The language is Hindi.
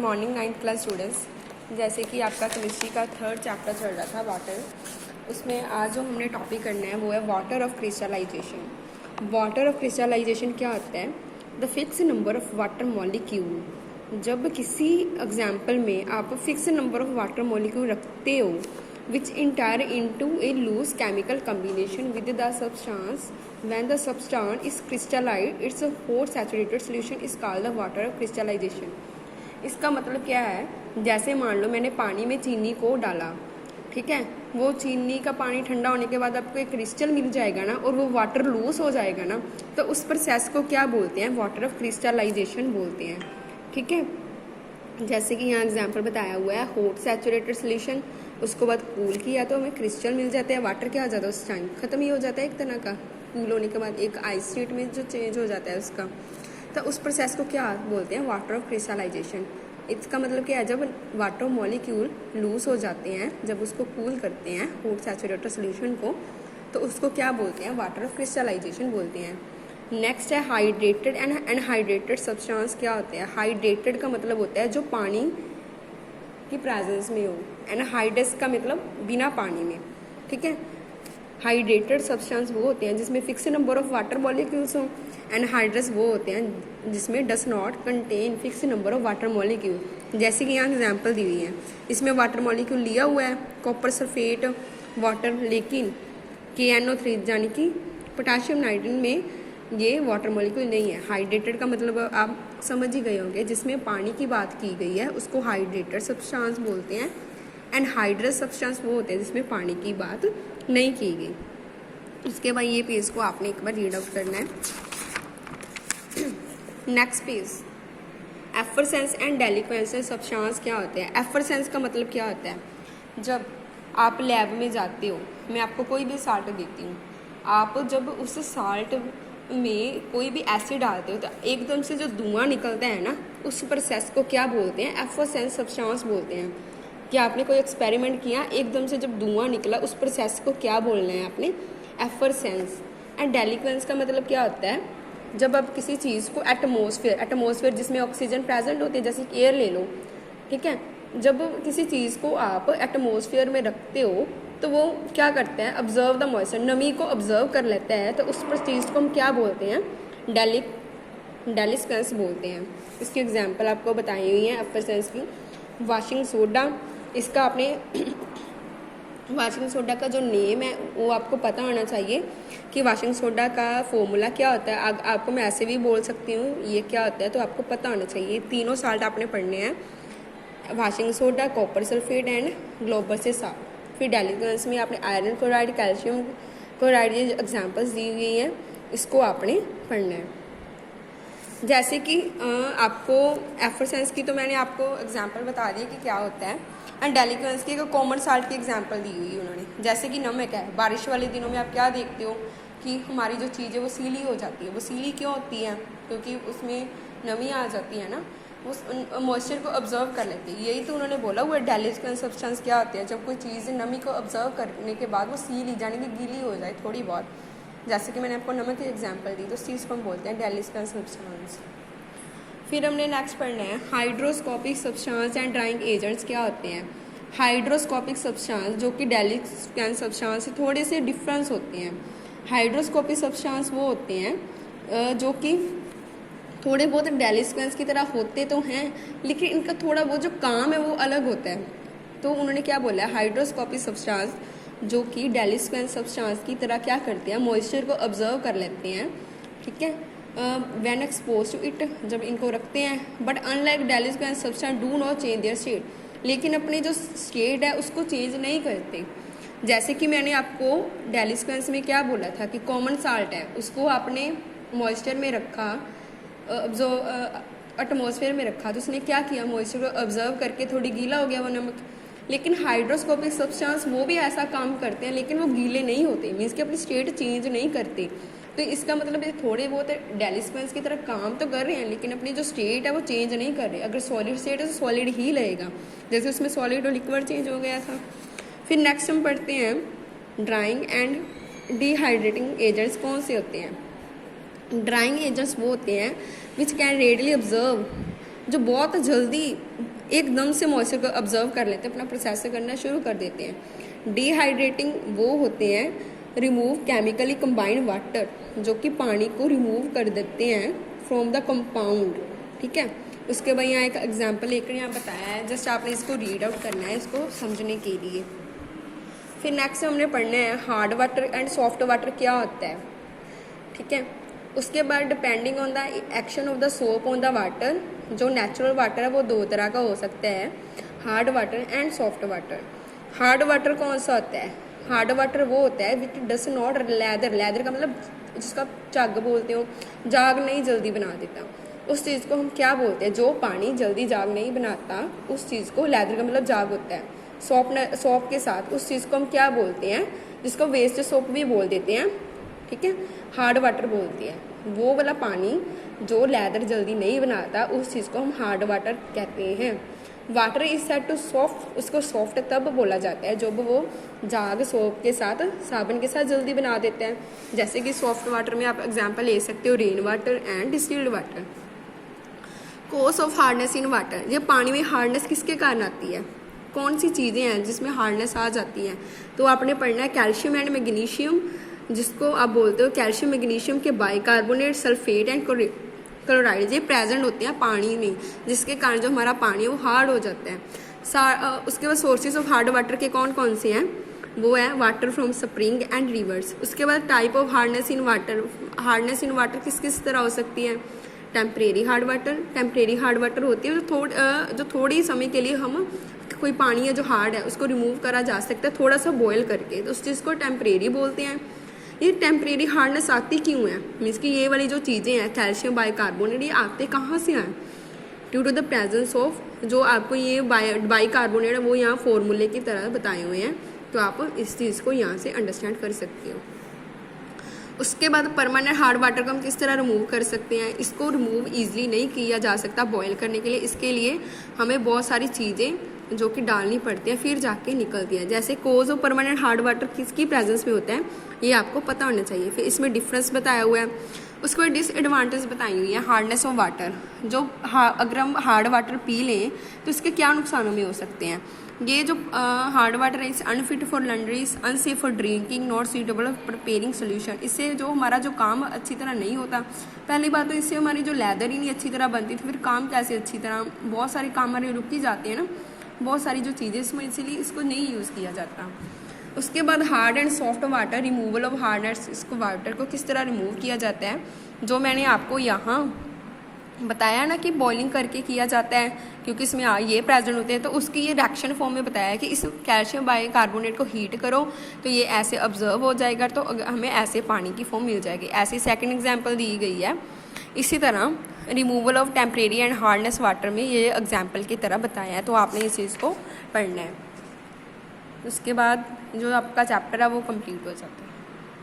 Morning 9th class students. जैसे कि आपका केमिस्ट्री का 3rd चैप्टर चल रहा था वाटर, उसमें आज जो हमने टॉपिक करना है वो है water of crystallisation. Water of crystallisation क्या होता है? The fix number of water molecule. जब किसी एग्जाम्पल में आप fix number of water molecule रखते हो which enter into a loose chemical combination with the substance. When the substance is crystallized, its hot saturated solution is called the water of crystallization. इसका मतलब क्या है? जैसे मान लो मैंने पानी में चीनी को डाला, ठीक है, वो चीनी का पानी ठंडा होने के बाद आपको एक क्रिस्टल मिल जाएगा ना, और वो वाटर लूज हो जाएगा ना, तो उस प्रोसेस को क्या बोलते हैं? वाटर ऑफ क्रिस्टलाइजेशन बोलते हैं। ठीक है, जैसे कि यहाँ एग्जाम्पल बताया हुआ है हॉट सैचुरेटेड सोल्यूशन, उसको बाद कूल किया तो हमें क्रिस्टल मिल जाते हैं, वाटर क्या हो जाता है उस टाइम ख़त्म ही हो जाता है एक तरह का, कूल होने के बाद एक आइस स्टेट में जो चेंज हो जाता है उसका, तो उस प्रोसेस को क्या बोलते हैं? Water of crystallisation. इसका मतलब क्या है? जब वाटर मॉलिक्यूल लूज हो जाते हैं, जब उसको कूल करते हैं हॉट सैचुरेटेड सोल्यूशन को, तो उसको क्या बोलते हैं? वाटर ऑफ क्रिस्टलाइजेशन बोलते हैं। नेक्स्ट है हाइड्रेटेड एंड अनहाइड्रेटेड सब्सटेंस। क्या होते हैं? हाइड्रेटेड का मतलब होता है जो पानी की प्रेजेंस में हो, एनहाइड्रेस का मतलब बिना पानी में। ठीक है, हाइड्रेटेड सब्सटेंस वो होते हैं जिसमें fix number of water molecules हो, एनहाइड्रेस वो होते हैं जिसमें does not contain fix number of water molecule. जैसे कि यहाँ एग्जांपल दी हुई है, इसमें वाटर मॉलिक्यूल लिया हुआ है कॉपर सल्फेट वाटर, लेकिन KNO3 यानी कि पोटाशियम नाइट्रेट में ये वाटर मॉलिक्यूल नहीं है। हाइड्रेटेड का मतलब आप समझ ही गए होंगे, जिसमें पानी की बात की गई है उसको हाइड्रेटेड सब्सटेंस बोलते हैं। एनहाइड्रस सब्सटेंस वो होते हैं जिसमें पानी की बात नहीं की गई। उसके बाद ये पेज को आपने एक बार रीड आउट करना है। नेक्स्ट पेज, एफरसेंस एंड डेलिक्वेंसेंस सब्सटेंस क्या होते हैं? एफरसेंस का मतलब क्या होता है? जब आप लैब में जाते हो, मैं आपको कोई भी साल्ट देती हूँ, आप जब उस साल्ट में कोई भी एसिड डालते हो तो एकदम से जो धुआं निकलता है ना, उस प्रोसेस को क्या बोलते हैं? एफरसेंस सब्सटेंस बोलते हैं। कि आपने कोई एक्सपेरिमेंट किया, एकदम से जब धुआं निकला, उस प्रोसेस को क्या बोलना है आपने? एफरसेंस। एंड डेलिक्वेंस का मतलब क्या होता है? जब आप किसी चीज़ को एटमॉस्फेयर जिसमें ऑक्सीजन प्रेजेंट होती है, जैसे एयर ले लो, ठीक है, जब किसी चीज़ को आप एटमॉस्फेयर में रखते हो तो वो क्या करता है? ऑब्जर्व द मॉइस्चर, नमी को ऑब्जर्व कर लेता है, तो उस चीज़ को हम क्या बोलते हैं? डेलिक्वेंस बोलते हैं। इसकी एग्जांपल आपको बताई हुई है एफरसेंस की। वाशिंग सोडा, इसका आपने वाशिंग सोडा का जो नेम है वो आपको पता होना चाहिए कि वाशिंग सोडा का फॉर्मूला क्या होता है। आपको मैं ऐसे भी बोल सकती हूँ ये क्या होता है, तो आपको पता होना चाहिए। तीनों साल्ट आपने पढ़ने हैं, washing soda, copper sulphate and global से साल्ट। फिर डेलिक्वेंस में आपने आयरन क्लोराइड, कैल्शियम क्लोराइड, ये एग्जाम्पल्स दी हुई हैं, इसको आपने पढ़ना है। जैसे कि आपको एफरसेंस की तो मैंने आपको एग्जांपल बता दिया कि क्या होता है, एंड डेलिक्वेंस की कॉमन साल्ट की एग्जांपल दी हुई है उन्होंने। जैसे कि नमक है, बारिश वाले दिनों में आप क्या देखते हो कि हमारी जो चीज़ है वो सीली हो जाती है। वो सीली क्यों होती है? क्योंकि उसमें नमी आ जाती है ना, वो मॉइस्चर को ऑब्जर्व कर लेती है। यही तो उन्होंने बोला हुआ डेलिक्वेंस सब्सटेंस क्या होती है? जब कोई चीज़ नमी को ऑब्जर्व करने के बाद वो सीली यानी कि गीली हो जाए थोड़ी बहुत। जैसे कि मैंने आपको नमक की एग्जांपल दी, तो उस चीज़ को हम बोलते हैं डेलिक्वेंस सब्सटेंस। फिर हमने नेक्स्ट पढ़ना है hydroscopic substance and drying agents क्या होते हैं। हाइड्रोस्कोपिक सब्सटेंस जो कि डेलिक्वेंस सब्सटेंस से थोड़े से डिफरेंस होते हैं। हाइड्रोस्कोपिक सब्सटेंस वो होते हैं जो कि थोड़े बहुत डेलिक्वेंस की तरह होते तो हैं, लेकिन इनका थोड़ा बहुत जो काम है वो अलग होता है। तो उन्होंने क्या बोला है? हाइड्रोस्कोपिक सब्सटेंस जो कि डेलिक्वेंस सब्सटेंस की तरह क्या करते हैं? मॉइस्चर को ऑब्जर्व कर लेते हैं, ठीक है, व्हेन एक्सपोज टू इट, जब इनको रखते हैं। But unlike deliquescent substance do not change their state, लेकिन अपने जो स्टेट है उसको चेंज नहीं करते। जैसे कि मैंने आपको डेलिक्वेंस में क्या बोला था कि कॉमन साल्ट है, उसको आपने मॉइस्चर में रखा, जो एटमॉस्फेयर में रखा, तो उसने क्या किया? मॉइस्चर को ऑब्जर्व करके थोड़ी गीला हो गया वो नमक। लेकिन हाइड्रोस्कोपिक सब्सटेंस वो भी ऐसा काम करते हैं, लेकिन वो गीले नहीं होते, मीन्स कि अपनी स्टेट चेंज नहीं करते। तो इसका मतलब ये थोड़े बहुत डेलिक्वेंस की तरह काम तो कर रहे हैं, लेकिन अपनी जो स्टेट है वो चेंज नहीं कर रहे। अगर सॉलिड स्टेट है तो सॉलिड ही रहेगा, जैसे उसमें सॉलिड और लिक्विड चेंज हो गया था। फिर नेक्स्ट हम पढ़ते हैं ड्राइंग एंड डिहाइड्रेटिंग एजेंट्स कौन से होते हैं। ड्राइंग एजेंट्स वो होते हैं विच कैन रेडली ऑब्जर्व जो बहुत जल्दी एकदम से मॉइस्चर को ऑब्जर्व कर लेते हैं, अपना प्रोसेस करना शुरू कर देते हैं। डिहाइड्रेटिंग वो होते हैं रिमूव केमिकली कंबाइंड वाटर, जो कि पानी को रिमूव कर देते हैं फ्रॉम द कंपाउंड। ठीक है, उसके बाद यहाँ एक एग्जांपल लेकर यहाँ बताया है, जस्ट आपने इसको रीड आउट करना है इसको समझने के लिए। फिर नेक्स्ट हमने पढ़ना है hard water and soft water क्या होता है। ठीक है, उसके बाद depending on the action of the soap on the water, जो नेचुरल वाटर है वो दो तरह का हो सकता है, hard water and soft water. Hard water कौन सा होता है? हार्ड वाटर वो होता है विच डस नॉट लेदर, लेदर का मतलब जिसका झाग बोलते हो, जाग नहीं जल्दी बना देता, उस चीज़ को हम क्या बोलते हैं? जो पानी जल्दी जाग नहीं बनाता उस चीज़ को लेदर का मतलब जाग होता है। सॉप के साथ उस चीज़ को हम क्या बोलते हैं? जिसको वेस्ट सोप भी बोल देते हैं। ठीक है, हार्ड वाटर बोलते हैं वो वाला पानी जो लेदर जल्दी नहीं बनाता, उस चीज़ को हम हार्ड वाटर कहते हैं। Water is set to soft, उसको सॉफ्ट तब बोला जाता है जब वो जाग सोप के साथ साबुन के साथ जल्दी बना देते हैं। जैसे कि सॉफ्ट वाटर में आप एग्जांपल ले सकते हो rain water and distilled water. Course of hardness in water, ये पानी में हार्डनेस किसके कारण आती है? कौन सी चीज़ें हैं जिसमें हार्डनेस आ जाती है? तो आपने पढ़ना है कैल्शियम एंड मैग्नीशियम, जिसको आप बोलते हो कैल्शियम मैग्नीशियम के बाइकार्बोनेट, सल्फेट एंड क्लोराइड, ये प्रेजेंट होते हैं पानी में, जिसके कारण जो हमारा पानी है वो हार्ड हो जाता है। उसके बाद सोर्सेज ऑफ हार्ड वाटर के कौन कौन से हैं? वो है water from spring and reverse. उसके बाद type of hardness in water, hardness in water किस किस तरह हो सकती है? Temporary hard water, temporary hard water होती है जो थोड़ी समय के लिए हम कोई पानी है जो हार्ड है उसको रिमूव करा जा सकता है थोड़ा सा बॉयल करके, तो उस चीज़ को टेम्परेरी बोलते हैं। ये टेम्परेरी हार्डनेस आती क्यों है? मीन्स कि ये वाली जो चीज़ें हैं कैल्शियम बाइकार्बोनेट, ये आते कहाँ से हैं? Due to the presence of, जो आपको ये बाइकार्बोनेट है वो यहाँ फॉर्मूले की तरह बताए हुए हैं, तो आप इस चीज़ को यहाँ से अंडरस्टैंड कर सकते हो। उसके बाद परमानेंट हार्ड वाटर को हम किस तरह रिमूव कर सकते हैं? इसको रिमूव ईजिली नहीं किया जा सकता बॉयल करने के लिए, इसके लिए हमें बहुत सारी चीज़ें जो कि डालनी पड़ती है फिर जाके निकलती है। जैसे cause of permanent hard water किसकी प्रेजेंस में होता है ये आपको पता होना चाहिए। फिर इसमें डिफरेंस बताया हुआ है, उसके बाद डिसएडवांटेज बताई हुई है। हार्डनेस ऑफ वाटर, जो अगर हम हार्ड वाटर पी लें तो इसके क्या नुकसान हमें हो सकते हैं? ये जो हार्ड वाटर है इस unfit for laundries, unsafe for drinking, not suitable for preparing solution. इससे जो हमारा जो काम अच्छी तरह नहीं होता, पहली बात तो इससे हमारी जो लेदर ही नहीं अच्छी तरह बनती, तो फिर काम कैसे अच्छी तरह, बहुत सारे काम हमारे रुक ही जाते हैं ना, बहुत सारी जो चीज़ें इसमें, इसीलिए इसको नहीं यूज़ किया जाता। उसके बाद hard and soft water, removal of hardness, इसको वाटर को किस तरह रिमूव किया जाता है? जो मैंने आपको यहाँ बताया ना कि बॉइलिंग करके किया जाता है, क्योंकि इसमें ये प्रेजेंट होते हैं, तो उसकी ये रिएक्शन फॉर्म में बताया है कि इस कैल्शियम बाइकार्बोनेट को हीट करो तो ये ऐसे ऑब्जर्व हो जाएगा, तो हमें ऐसे पानी की फॉर्म मिल जाएगी। ऐसी सेकंड एग्जांपल दी गई है। इसी तरह removal of temporary and hardness water में ये एग्जांपल की तरह बताया है, तो आपने इस चीज़ को पढ़ना है। उसके बाद जो आपका चैप्टर है वो कंप्लीट हो जाता है।